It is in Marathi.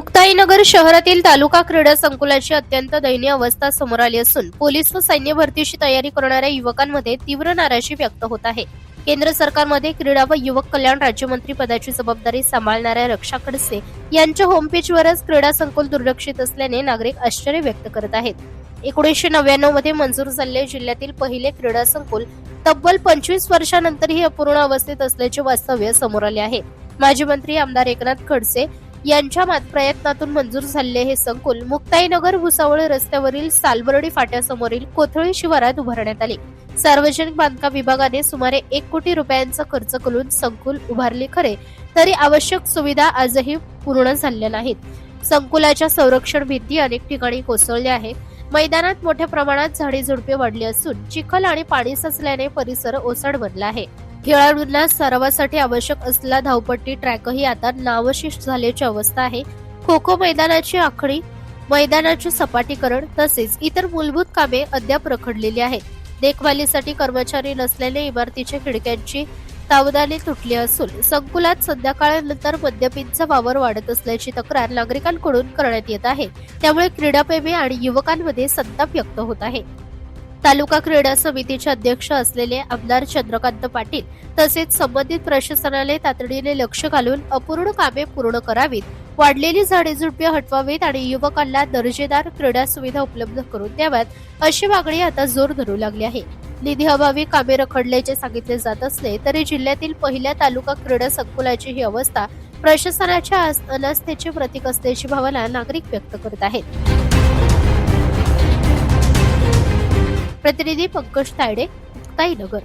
मुक्ताईनगर शहरातील तालुका क्रीडा संकुलाची अत्यंत दयनीय अवस्था समोर आली असून पोलीस व सैन्य भरतीची तयारी करणाऱ्या युवकांमध्ये तीव्र नाराजी व्यक्त होत आहे। केंद्र सरकारमध्ये क्रीडा व युवक कल्याण राज्यमंत्री पदाची जबाबदारी सांभाळणाऱ्या रक्षा खडसे यांच्या होमपेजवरच क्रीडा संकुल दुर्लक्षित असल्याने नागरिक आश्चर्य व्यक्त करत आहेत। 1999 मध्ये मंजूर झालेले जिल्ह्यातील पहिले क्रीडा संकुल तब्बल 25 वर्षांनंतरही अपूर्ण अवस्थेत असल्याचे वास्तव्य समोर आले आहे। माजी मंत्री आमदार एकनाथ खडसे यांच्या प्रयत्नातून मंजूर झालेले हे संकुल मुक्ताईनगर भुसावळ रस्त्यावरील सालबर्डी फाट्यासमोरील कोथळी शिवारात उभारण्यात आले। सार्वजनिक बांधकाम विभागाने सुमारे 1 कोटी रुपयांचा खर्च करून संकुल उभारले खरे, तरी आवश्यक सुविधा आजही पूर्ण झालेल्या नाहीत। संकुलाच्या संरक्षण भिंती अनेक ठिकाणी कोसळल्या आहेत। मैदानात मोठ्या प्रमाणात झाडे झुडपे वाढली असून चिखल आणि पाणी साचल्याने परिसर ओसाड बनला आहे। खेळाडूंना सरावासाठी आवश्यक असलेला धावपट्टी ट्रॅकही आता नावशेष झाल्याची अवस्था आहे। खो खो मैदानाची आखणी, मैदानाचे सपाटीकरण तसेच इतर मूलभूत कामे अद्याप रखडलेली आहेत। देखभालीसाठी कर्मचारी नसल्याने इमारतीच्या खिडक्यांची तावदाने तुटली असून संकुलात संध्याकाळनंतर मद्यपींचा वावर वाढत असल्याची तक्रार नागरिकांकडून करण्यात येत आहे। त्यामुळे क्रीडाप्रेमी आणि युवकांमध्ये संताप व्यक्त होत आहे। तालुका क्रीडा समितीचे अध्यक्ष असलेले आमदार चंद्रकांत पाटील तसेच संबंधित प्रशासनाने तातडीने लक्ष घालून अपूर्ण कामे पूर्ण करावीत, वाढलेली झाडे झुडपे हटवावीत आणि युवकांना दर्जेदार क्रीडा सुविधा उपलब्ध करून द्याव्यात, अशी मागणी आता जोर धरू लागली आहे। निधी अभावी कामे रखडल्याचे सांगितले जात असले तरी जिल्ह्यातील पहिल्या तालुका क्रीडा संकुलाची ही अवस्था प्रशासनाच्या अनास्थेचे प्रतीक असल्याची भावना नागरिक व्यक्त करत आहेत। प्रतिनिधी पंकज तायडे, मुक्ताईनगर।